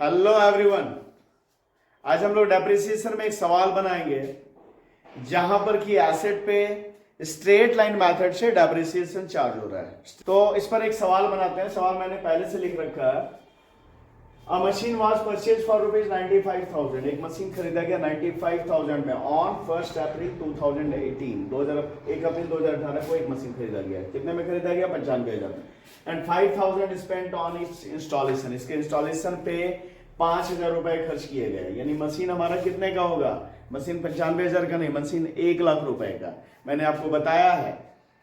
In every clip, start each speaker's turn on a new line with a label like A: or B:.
A: Hello everyone. आज हम लोग डेप्रिसिएशन में एक सवाल बनाएंगे जहां पर कि एसेट पे स्ट्रेट लाइन मेथड से डेप्रिसिएशन चार्ज हो रहा है। तो इस पर एक सवाल बनाते हैं। सवाल मैंने पहले से लिख रखा है। अ मशीन वाज परचेज फॉर ₹95,000। एक मशीन खरीदा गया 95,000 में ऑन 1 अप्रैल 2018। 1 अप्रैल 2018 को एक मशीन खरीदा गया। कितने में खरीदा गया? 95,000 में। And 5,000 spent on it's installation. इसके इंस्टॉलेशन पे 5,000 रुपए खर्च किए गए। यानी मशीन हमारा कितने का होगा? मशीन 95,000 का नहीं, मशीन 1,00,000 रुपए का। मैंने आपको बताया है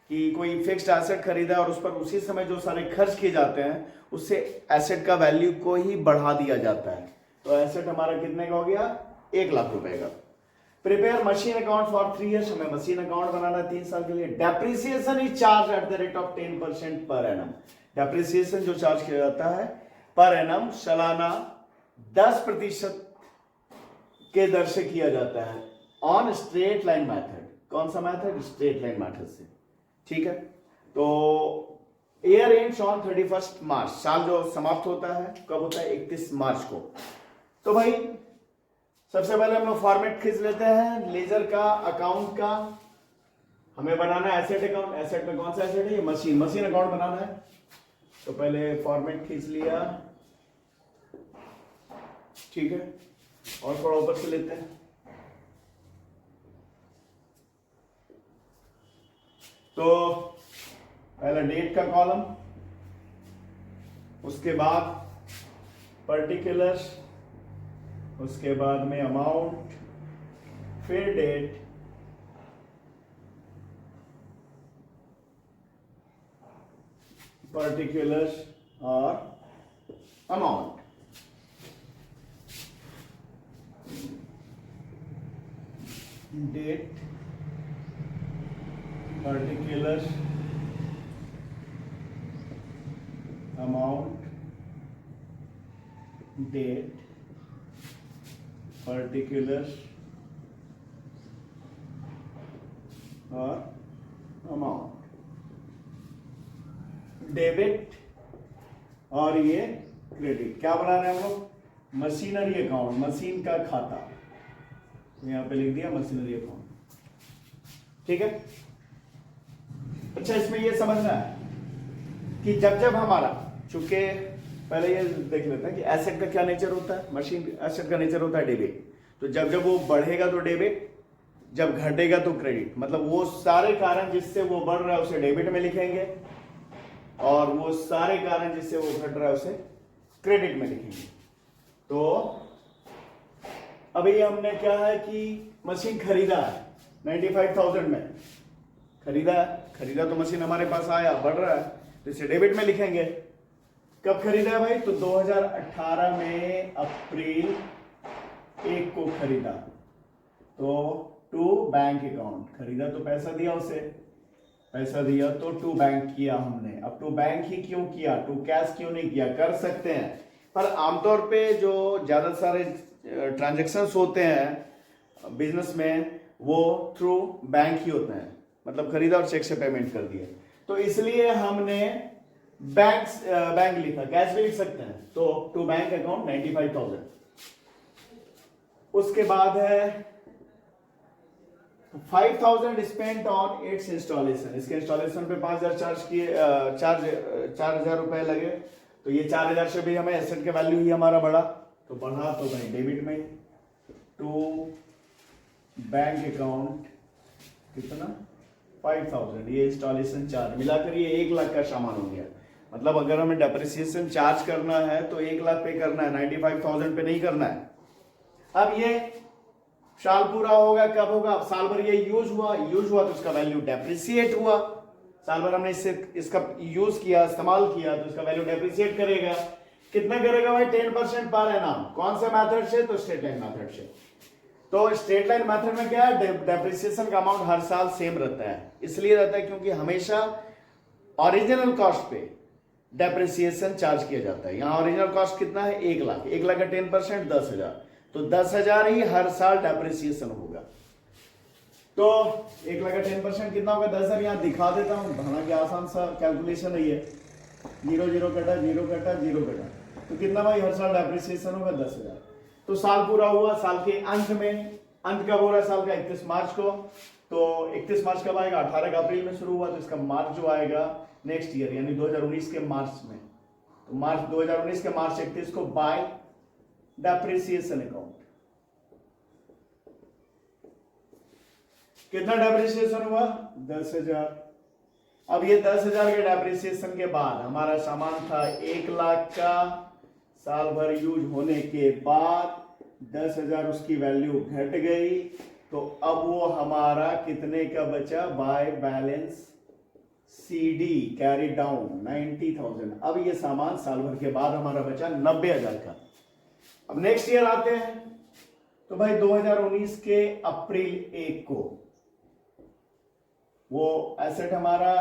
A: कि कोई फिक्स्ड एसेट खरीदा और उस पर उसी समय जो सारे खर्च किए जाते हैं उससे एसेट का वैल्यू को ही बढ़ा दिया जाता है। तो एसेट हमारा कितने का हो गया? 1,00,000 रुपए का। Prepare machine account for 3 years. हमें मशीन अकाउंट बनाना है 3 साल के लिए। Depreciation is charge at the rate of 10% per annum. Depreciation जो चार्ज किया जाता है पर एनम सालाना 10% के दर से किया जाता है ऑन स्ट्रेट लाइन मेथड। कौन सा मेथड? स्ट्रेट लाइन मेथड से। ठीक है। तो ईयर एंड्स ऑन 31 मार्च। साल जो समाप्त होता है कब होता है? 31 मार्च को। तो भाई सबसे पहले हम लोग फॉर्मेट खींच लेते हैं लेजर का, अकाउंट का। हमें बनाना है एसेट अकाउंट। एसेट में कौन सा एसेट है? ये मशीन। मशीन अकाउंट बनाना है तो पहले फॉर्मेट खींच लिया। ठीक है। और थोड़ा ऊपर से लेते हैं। तो पहला डेट का कॉलम, उसके बाद पर्टिकुलर्स, उसके बाद में अमाउंट, फिर डेट, पर्टिकुलर्स और amount. Date, particulars, amount, date, particulars और अमाउंट। डेबिट और ये क्रेडिट। क्या बना रहे हैं हम लोग? मशीनरी अकाउंट, मशीन का खाता। यहां पे लिख दिया मशीनरी अकाउंट। ठीक है। अच्छा, इसमें ये समझना है कि जब जब हमारा, चूंकि पहले ये देख लेते हैं कि एसेट का क्या नेचर होता है। मशीन एसेट का नेचर होता है डेबिट। तो जब जब वो बढ़ेगा तो डेबिट, जब घटेगा तो क्रेडिट। मतलब वो सारे कारण जिससे वो बढ़ रहा है उसे डेबिट में लिखेंगे और वो सारे कारण जिससे वो घट रहा है उसे क्रेडिट में लिखेंगे। तो अभी हमने क्या है कि मशीन खरीदा है 95,000 में। खरीदा तो मशीन हमारे पास आया, बढ़ रहा है तो इसे डेबिट में लिखेंगे। कब खरीदा है भाई? तो 2018 में अप्रैल 1 को खरीदा। तो टू बैंक अकाउंट। खरीदा तो पैसा दिया उसे, पैसा दिया तो टू बैंक किया हमने। अब टू बैंक ही क्यों किया? टू कैश क्यों नहीं किया? कर सकते हैं पर आमतौर पे जो ज्यादा सारे ट्रांजैक्शंस होते हैं बिजनेस में वो थ्रू बैंक ही होते हैं। मतलब खरीदा और चेक से पेमेंट कर दिया। तो इसलिए हमने बैंक लिखा। कैश भी लिख सकते हैं। तो टू बैंक अकाउंट 95,000। उसके बाद है 5,000 स्पेंट ऑन इट्स इंस्टॉलेशन। इसके इंस्टॉलेशन पे 5,000 चार्ज किए, 4,000 रुपए लगे। तो ये 4,000 से भी हमें एसेट का वैल्यू ही हमारा बढ़ा। तो बढ़ा तो भाई डेबिट में। टू बैंक अकाउंट कितना? 5,000। ये इंस्टॉलेशन चार्ज मिलाकर ये 1,00,000 का सामान हो गया। मतलब अगर हमें डेप्रिसिएशन चार्ज करना है तो 1,00,000 पे करना है, 95,000 पे नहीं करना है। अब ये साल पूरा होगा, कब होगा? अब साल भर ये यूज हुआ तो इसका वैल्यू डेप्रिसिएट हुआ। साल भर हमने इसका यूज किया, इस्तेमाल किया तो इसका वैल्यू डेप्रिसिएट करेगा। कितना करेगा भाई? 10% पर एनम। कौन सा मेथड से? तो स्ट्रेट लाइन मेथड से। तो स्ट्रेट लाइन मेथड में क्या है? डेप्रिसिएशन का अमाउंट हर साल सेम रहता है। इसलिए रहता है क्योंकि हमेशा ओरिजिनल कॉस्ट पे डेप्रिसिएशन चार्ज किया जाता है। यहां ओरिजिनल कॉस्ट कितना है? 1,00,000। 1,00,000 का 10% 10,000। तो 10,000 ही हर साल डेप्रिसिएशन होगा। तो 1,00,000 का 10% कितना होगा? 10,000। यहां दिखा देता हूं, हालांकि आसान सा कैलकुलेशन है ये। 0 0 कटा, 0 कटा, 0 कटा। तो कितना भाई हर साल डेप्रिसिएशन होगा 10,000। तो साल पूरा हुआ, साल के अंत में, अंत कब हो रहा है साल का 31 मार्च को, तो 31 मार्च कब आएगा, 18 अप्रैल में शुरू हुआ, तो इसका मार्च जो आएगा नेक्स्ट ईयर यानी 2019 के मार्च में, तो मार्च 2019 के मार्च 31 को बाय डेप्रिसिएशन अकाउंट। कितना डेप्रिसिएशन हुआ, 10,000। अब ये 10,000 के डेप्रिसिएशन के बाद हमारा सामान था 1 लाख का, साल भर यूज होने के बाद 10,000 उसकी वैल्यू घट गई, तो अब वो हमारा कितने का बचा, by balance CD carry down 90,000। अब ये सामान साल भर के बाद हमारा बचा 90,000 का। अब नेक्स्ट ईयर आते हैं, तो भाई 2019 के अप्रैल 1 को वो एसेट हमारा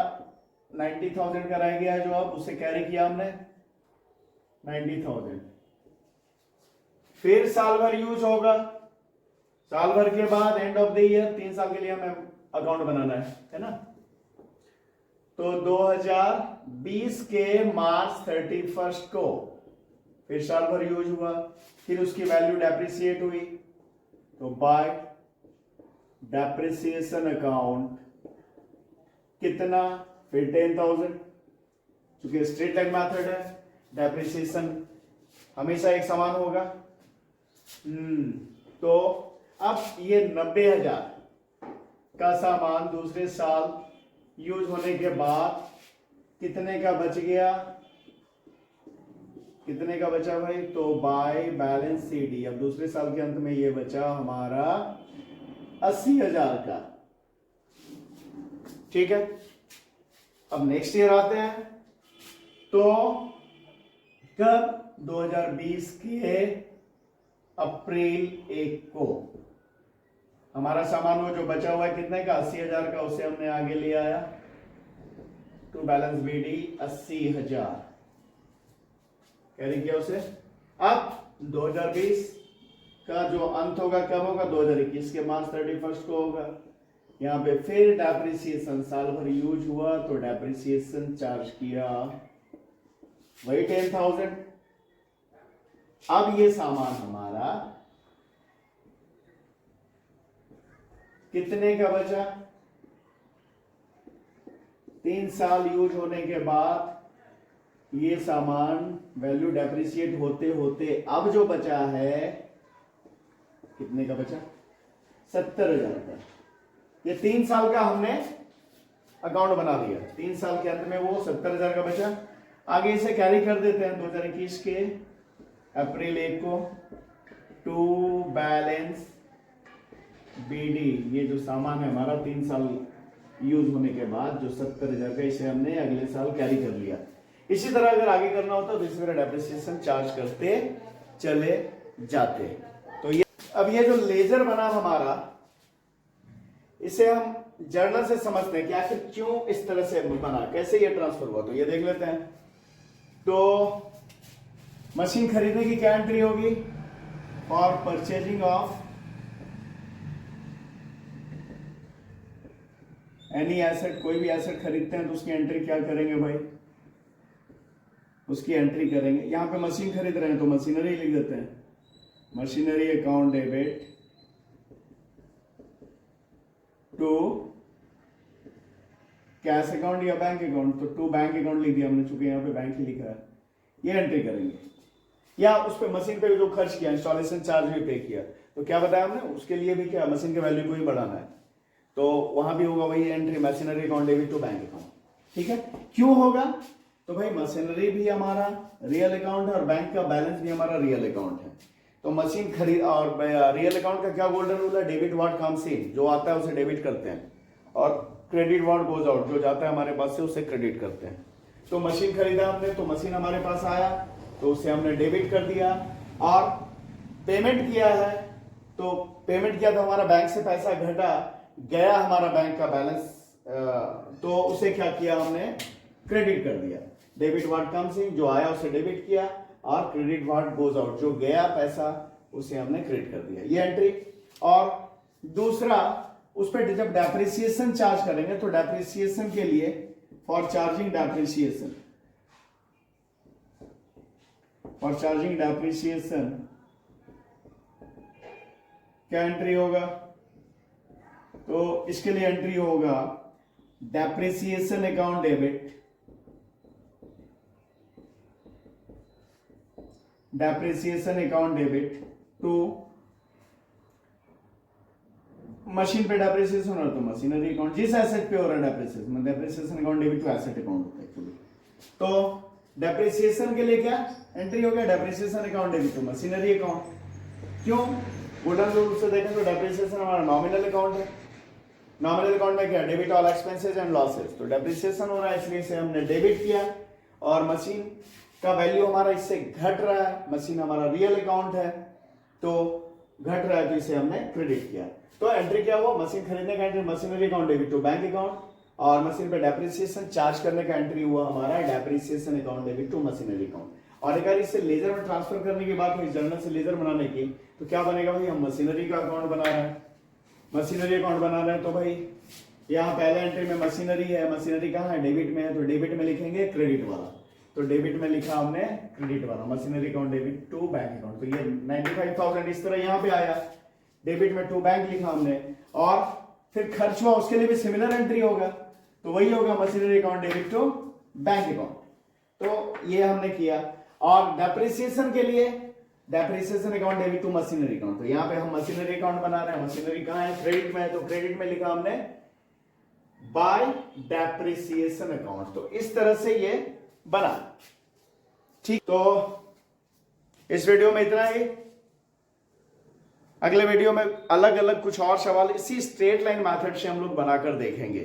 A: 90,000 का रह गया, जो अब उसे कैरी किया हमने 90,000। फिर साल भर यूज होगा, साल भर के बाद एंड ऑफ द ईयर 3 साल के लिए हमें अकाउंट बनाना है ना। तो 2020 के मार्च 31 को फिर साल भर यूज हुआ, फिर उसकी वैल्यू डेप्रिसिएट हुई, तो बाय डेप्रिसिएशन अकाउंट कितना, फिर 10,000, क्योंकि स्ट्रेट लाइन मेथड है, डेप्रिसिएशन हमेशा एक समान होगा। तो अब ये 90,000 का सामान दूसरे साल यूज होने के बाद कितने का बच गया, कितने का बचा भाई, तो बाय बैलेंस CD। अब दूसरे साल के अंत में ये बचा हमारा 80,000 का, ठीक है। अब नेक्स्ट ईयर आते हैं, तो कब, 2020 के अप्रैल 1 को हमारा सामान वो जो बचा हुआ है कितने का, 80,000 का, उसे हमने आगे ले आया टू बैलेंस BD 80,000 कैरी किया उसे। अब 2020 का जो अंत होगा कब होगा, 2021 के मार्च 31 को होगा। यहां पे फिर डेप्रिसिएशन साल भर यूज हुआ, तो डेप्रिसिएशन चार्ज किया वही 10,000। अब ये सामान हमारा कितने का बचा, 3 साल यूज होने के बाद ये सामान वैल्यू डेप्रिसिएट होते होते अब जो बचा है कितने का बचा, 70,000 का। ये 3 साल का हमने अकाउंट बना दिया, 3 साल के अंत में वो 70,000 का बचा। आगे इसे कैरी कर देते हैं 2021 के अप्रैल 1 को टू बैलेंस BD। ये जो सामान है हमारा 3 साल यूज होने के बाद जो 70,000 का, इसे हमने अगले साल कैरी कर लिया। इसी तरह अगर आगे करना होता तो इसी तरह डेप्रिसिएशन चार्ज करते चले जाते। तो ये अब ये जो लेजर बना हमारा, इसे हम जर्नल से समझते हैं कि आखिर क्यों इस तरह से बना, कैसे ये ट्रांसफर हुआ। तो ये देख लेते हैं। तो मशीन खरीदने की क्या एंट्री होगी, for purchasing of any asset, कोई भी एसेट खरीदते हैं तो उसकी एंट्री क्या करेंगे भाई, उसकी एंट्री करेंगे। यहां पे मशीन खरीद रहे हैं तो मशीनरी लिख देते हैं, machinery account debit to cash account या बैंक अकाउंट, तो टू बैंक अकाउंट लिख दिया हमने, चूंकि यहाँ पे बैंक ही लिखा है। ये एंट्री करेंगे, या उस पे मशीन पे जो खर्च किया, इंस्टॉलेशन चार्ज भी पे किया, तो क्या बताया हमने, उसके लिए भी क्या मशीन के वैल्यू को ही बढ़ाना है, तो वहां भी होगा वही entry, machinery account debit to bank account. ठीक है, क्यों होगा, तो भाई मशीनरी भी हमारा रियल अकाउंट है और बैंक का बैलेंस भी हमारा रियल अकाउंट है। तो मशीन खरीद और रियल अकाउंट का क्या गोल्डन रूल है, डेबिट व्हाट कम्स इन, जो आता है उसे डेबिट करते हैं, और क्रेडिट व्हाट गोज आउट, जो जाता है हमारे पास से उसे क्रेडिट करते हैं। तो मशीन खरीदा हमने, तो मशीन हमारे पास आया तो उसे हमने डेबिट कर दिया, और पेमेंट किया है तो पेमेंट किया तो हमारा बैंक से पैसा घटा गया, हमारा बैंक का बैलेंस, तो उसे क्या किया हमने, क्रेडिट कर दिया। डेबिट व्हाट कम्स इन, जो आया उसे डेबिट किया, और क्रेडिट व्हाट गोज आउट, जो गया पैसा उसे हमने क्रेडिट कर दिया, ये एंट्री। और दूसरा, उस पर जब डेप्रिसिएशन चार्ज करेंगे तो डेप्रिसिएशन के लिए फॉर चार्जिंग डेप्रिसिएशन, और चार्जिंग डेप्रिसिएशन क्या एंट्री होगा? तो इसके लिए एंट्री होगा depreciation account debit, depreciation account debit to machine पे डेप्रिसिएशन हो रहा तो मशीनरी अकाउंट, जिस एसेट पे हो रहा है depreciation, depreciation account debit to asset account होता है एक्चुअली। तो डेप्रिसिएशन के लिए क्या एंट्री हो गया? Depreciation account debit to machinery account. क्यों? गोल्डन रूल से देखें तो डेप्रिसिएशन हमारा नॉमिनल अकाउंट है। नॉमिनल अकाउंट में क्या? Debit all expenses and losses. तो डेप्रिसिएशन हो रहा है इसलिए इसे हमने डेबिट किया, और मशीन का वैल्यू हमारा इससे घट रहा है, मशीन हमारा रियल अकाउंट है तो घट रहा है, तो इसे हमने क्रेडिट किया। तो एंट्री क्या हुआ? मशीन खरीदने का entry machinery account debit to bank account, और मशीन पे डेप्रिसिएशन चार्ज करने का एंट्री हुआ हमारा depreciation account debit to machinery account. और अगर इसे लेजर में ट्रांसफर करने की बात हुई, जर्नल से लेजर बनाने की, तो क्या बनेगा भाई? हम मशीनरी का अकाउंट बना रहे हैं, मशीनरी अकाउंट बना रहे हैं, तो भाई यहाँ पहले एंट्री में मशीनरी है, मशीनरी कहाँ है? डेबिट में है, तो डेबिट में लिखेंगे क्रेडिट वाला। तो डेबिट में लिखा हमने क्रेडिट वाला, machinery account debit to bank account. तो ये 95,000 इस तरह यहाँ पे आया, डेबिट में टू बैंक लिखा हमने, और फिर खर्च हुआ उसके लिए भी सिमिलर एंट्री होगा, तो वही होगा machinery account debit to bank account. तो ये हमने किया। और डेप्रिसिएशन के लिए depreciation account debit to machinery account, तो यहाँ पे हम मशीनरी अकाउंट बना रहे हैं, मशीनरी कहाँ है? क्रेडिट में है, तो क्रेडिट में लिखा हमने बाय डेप्रिसिएशन अकाउंट। तो इस तरह से ये बना। ठीक, तो इस वीडियो में इतना ही। अगले वीडियो में अलग अलग कुछ और सवाल इसी स्ट्रेट लाइन मेथड से हम लोग बनाकर देखेंगे।